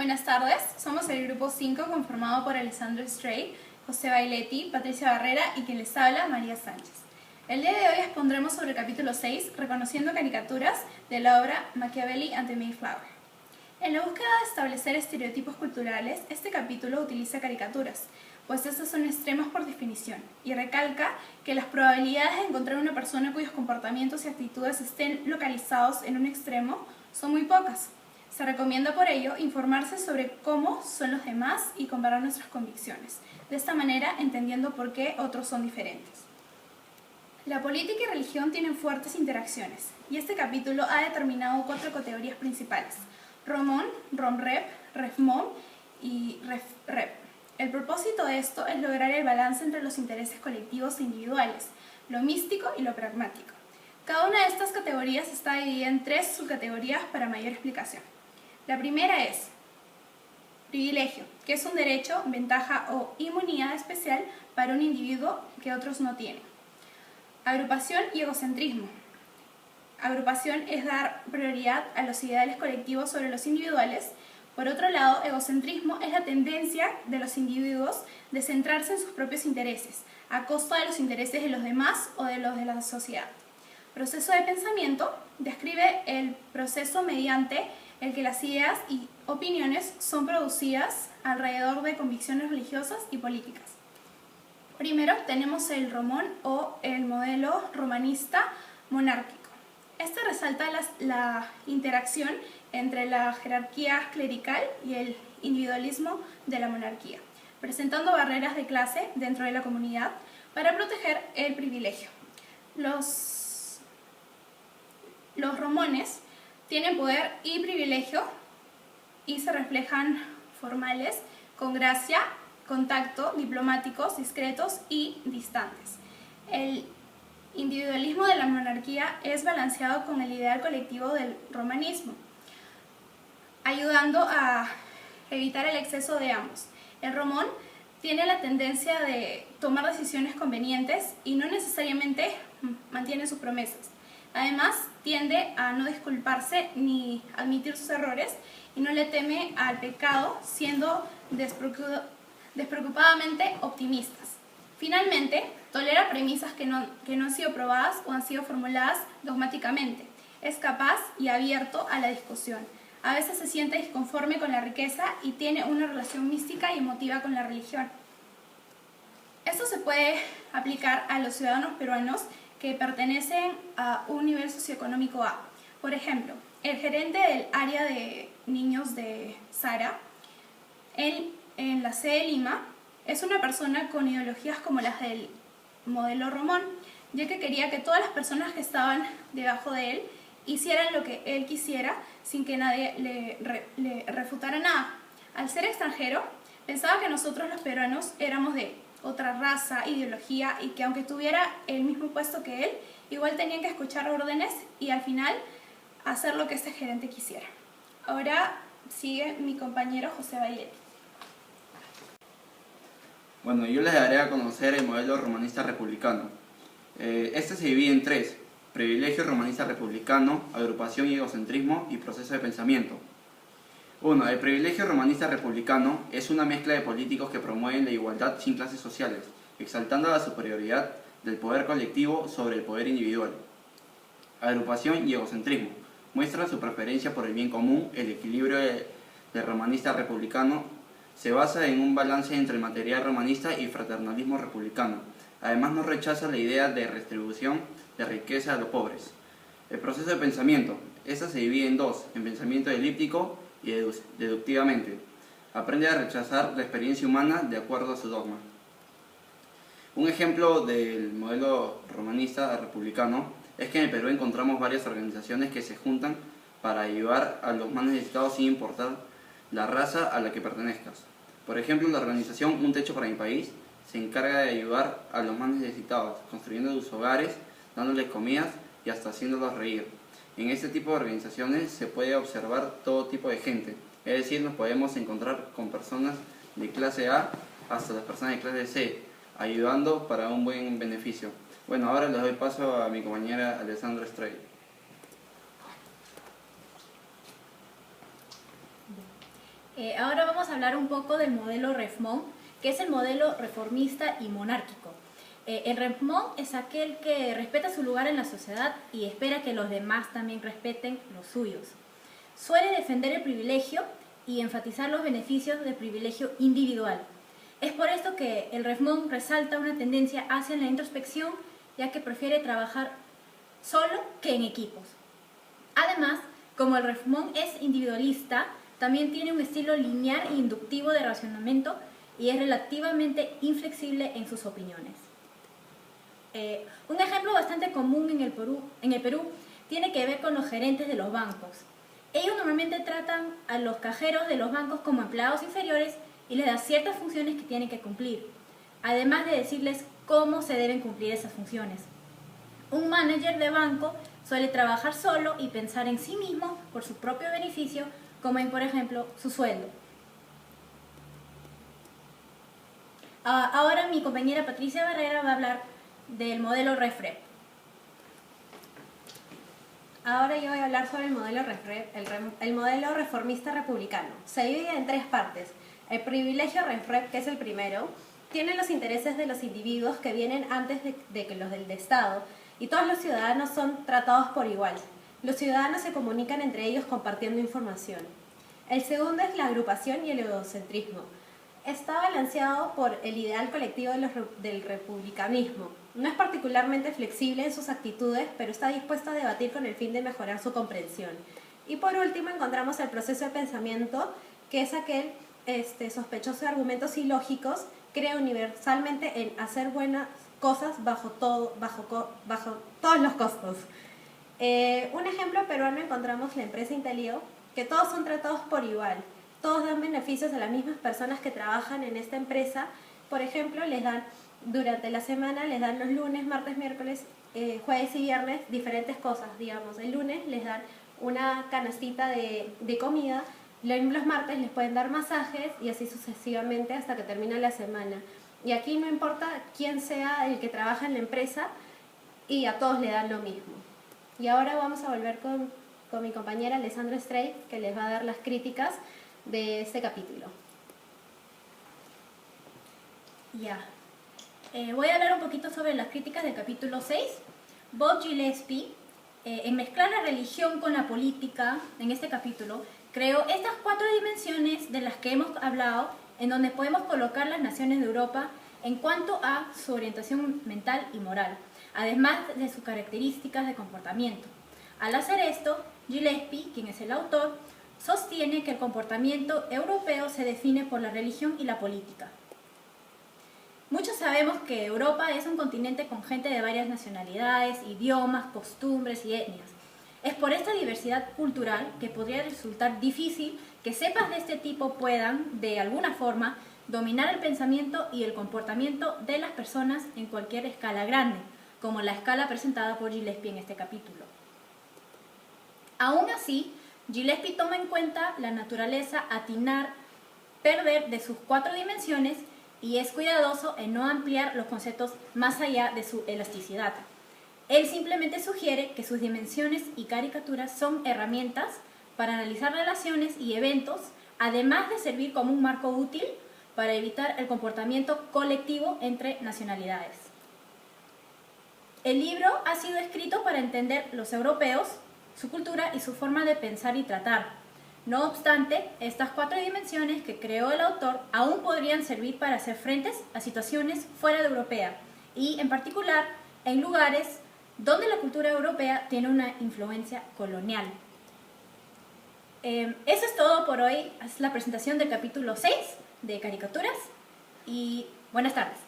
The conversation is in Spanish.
Buenas tardes, somos el grupo 5 conformado por Alessandro Stray, José Bailetti, Patricia Barrera y quien les habla, María Sánchez. El día de hoy expondremos sobre el capítulo 6, reconociendo caricaturas, de la obra Machiavelli and the Mayflower. En la búsqueda de establecer estereotipos culturales, este capítulo utiliza caricaturas, pues estos son extremos por definición, y recalca que las probabilidades de encontrar una persona cuyos comportamientos y actitudes estén localizados en un extremo son muy pocas. Se recomienda por ello informarse sobre cómo son los demás y comparar nuestras convicciones, de esta manera entendiendo por qué otros son diferentes. La política y religión tienen fuertes interacciones, y este capítulo ha determinado 4 categorías principales: Romón, Romrep, Refmom y Refrep. El propósito de esto es lograr el balance entre los intereses colectivos e individuales, lo místico y lo pragmático. Cada una de estas categorías está dividida en 3 subcategorías para mayor explicación. La primera es privilegio, que es un derecho, ventaja o inmunidad especial para un individuo que otros no tienen. Agrupación y egocentrismo. Agrupación es dar prioridad a los ideales colectivos sobre los individuales. Por otro lado, egocentrismo es la tendencia de los individuos de centrarse en sus propios intereses, a costa de los intereses de los demás o de los de la sociedad. Proceso de pensamiento describe el proceso mediante el que las ideas y opiniones son producidas alrededor de convicciones religiosas y políticas. Primero tenemos el Romón o el modelo romanista monárquico. Este resalta la interacción entre la jerarquía clerical y el individualismo de la monarquía, presentando barreras de clase dentro de la comunidad para proteger el privilegio. Los romones tienen poder y privilegio y se reflejan formales, con gracia, contacto, diplomáticos, discretos y distantes. El individualismo de la monarquía es balanceado con el ideal colectivo del romanismo, ayudando a evitar el exceso de ambos. El romón tiene la tendencia de tomar decisiones convenientes y no necesariamente mantiene sus promesas. Además, tiende a no disculparse ni admitir sus errores y no le teme al pecado, siendo despreocupadamente optimistas. Finalmente, tolera premisas que no han sido probadas o han sido formuladas dogmáticamente. Es capaz y abierto a la discusión. A veces se siente disconforme con la riqueza y tiene una relación mística y emotiva con la religión. Esto se puede aplicar a los ciudadanos peruanos que pertenecen a un nivel socioeconómico A. Por ejemplo, el gerente del área de niños de Sara, en la sede de Lima, es una persona con ideologías como las del modelo Romón, ya que quería que todas las personas que estaban debajo de él hicieran lo que él quisiera sin que nadie le refutara nada. Al ser extranjero, pensaba que nosotros los peruanos éramos de otra raza, ideología, y que aunque tuviera el mismo puesto que él, igual tenían que escuchar órdenes y al final hacer lo que este gerente quisiera. Ahora sigue mi compañero José Bailetti. Bueno, yo les daré a conocer el modelo romanista republicano. Este se divide en 3: privilegio romanista republicano, agrupación y egocentrismo y proceso de pensamiento. 1. El privilegio romanista republicano es una mezcla de políticos que promueven la igualdad sin clases sociales, exaltando la superioridad del poder colectivo sobre el poder individual. Agrupación y egocentrismo muestran su preferencia por el bien común. El equilibrio del romanista republicano se basa en un balance entre el material romanista y fraternalismo republicano. Además, no rechaza la idea de redistribución de riqueza a los pobres. El proceso de pensamiento. Esta se divide en 2, en pensamiento elíptico y deductivamente. Aprende a rechazar la experiencia humana de acuerdo a su dogma. Un ejemplo del modelo romanista republicano es que en el Perú encontramos varias organizaciones que se juntan para ayudar a los más necesitados sin importar la raza a la que pertenezcas. Por ejemplo, la organización Un Techo para mi País se encarga de ayudar a los más necesitados, construyendo sus hogares, dándoles comidas y hasta haciéndolos reír. En este tipo de organizaciones se puede observar todo tipo de gente, es decir, nos podemos encontrar con personas de clase A hasta las personas de clase C, ayudando para un buen beneficio. Bueno, ahora les doy paso a mi compañera Alessandra Stray. Ahora vamos a hablar un poco del modelo Refmont, que es el modelo reformista y monárquico. El Refmont es aquel que respeta su lugar en la sociedad y espera que los demás también respeten los suyos. Suele defender el privilegio y enfatizar los beneficios del privilegio individual. Es por esto que el Refmont resalta una tendencia hacia la introspección, ya que prefiere trabajar solo que en equipos. Además, como el Refmont es individualista, también tiene un estilo lineal e inductivo de razonamiento y es relativamente inflexible en sus opiniones. Un ejemplo bastante común en el Perú tiene que ver con los gerentes de los bancos. Ellos normalmente tratan a los cajeros de los bancos como empleados inferiores y les dan ciertas funciones que tienen que cumplir, además de decirles cómo se deben cumplir esas funciones. Un manager de banco suele trabajar solo y pensar en sí mismo por su propio beneficio, como en, por ejemplo, su sueldo. Ahora mi compañera Patricia Barrera va a hablar del modelo RefRep. Ahora yo voy a hablar sobre el modelo RefRep, el modelo reformista republicano. Se divide en tres partes. El privilegio RefRep, que es el primero, tiene los intereses de los individuos que vienen antes de que los del Estado, y todos los ciudadanos son tratados por igual. Los ciudadanos se comunican entre ellos compartiendo información. El segundo es la agrupación y el egocentrismo. Está balanceado por el ideal colectivo del republicanismo. No es particularmente flexible en sus actitudes, pero está dispuesto a debatir con el fin de mejorar su comprensión. Y por último encontramos el proceso de pensamiento, que es aquel sospechoso de argumentos ilógicos, cree universalmente en hacer buenas cosas bajo todos los costos. Un ejemplo peruano encontramos la empresa Intelio, que todos son tratados por igual. Todos dan beneficios a las mismas personas que trabajan en esta empresa. Por ejemplo, durante la semana les dan los lunes, martes, miércoles, jueves y viernes diferentes cosas. Digamos, el lunes les dan una canastita de comida, los martes les pueden dar masajes y así sucesivamente hasta que termina la semana. Y aquí no importa quién sea el que trabaja en la empresa y a todos le dan lo mismo. Y ahora vamos a volver con mi compañera Alessandra Strait, que les va a dar las críticas de este capítulo. Voy a hablar un poquito sobre las críticas del capítulo 6. Bob Gillespie, en mezclar la religión con la política, en este capítulo, creó estas 4 dimensiones de las que hemos hablado, en donde podemos colocar las naciones de Europa en cuanto a su orientación mental y moral, además de sus características de comportamiento. Al hacer esto, Gillespie, quien es el autor, sostiene que el comportamiento europeo se define por la religión y la política. Muchos sabemos que Europa es un continente con gente de varias nacionalidades, idiomas, costumbres y etnias. Es por esta diversidad cultural que podría resultar difícil que cepas de este tipo puedan, de alguna forma, dominar el pensamiento y el comportamiento de las personas en cualquier escala grande, como la escala presentada por Gillespie en este capítulo. Aún así, Gillespie toma en cuenta la naturaleza perder de sus 4 dimensiones y es cuidadoso en no ampliar los conceptos más allá de su elasticidad. Él simplemente sugiere que sus dimensiones y caricaturas son herramientas para analizar relaciones y eventos, además de servir como un marco útil para evitar el comportamiento colectivo entre nacionalidades. El libro ha sido escrito para entender los europeos, su cultura y su forma de pensar y tratar. No obstante, estas 4 dimensiones que creó el autor aún podrían servir para hacer frente a situaciones fuera de europea y, en particular, en lugares donde la cultura europea tiene una influencia colonial. Eso es todo por hoy. Es la presentación del capítulo 6 de caricaturas y buenas tardes.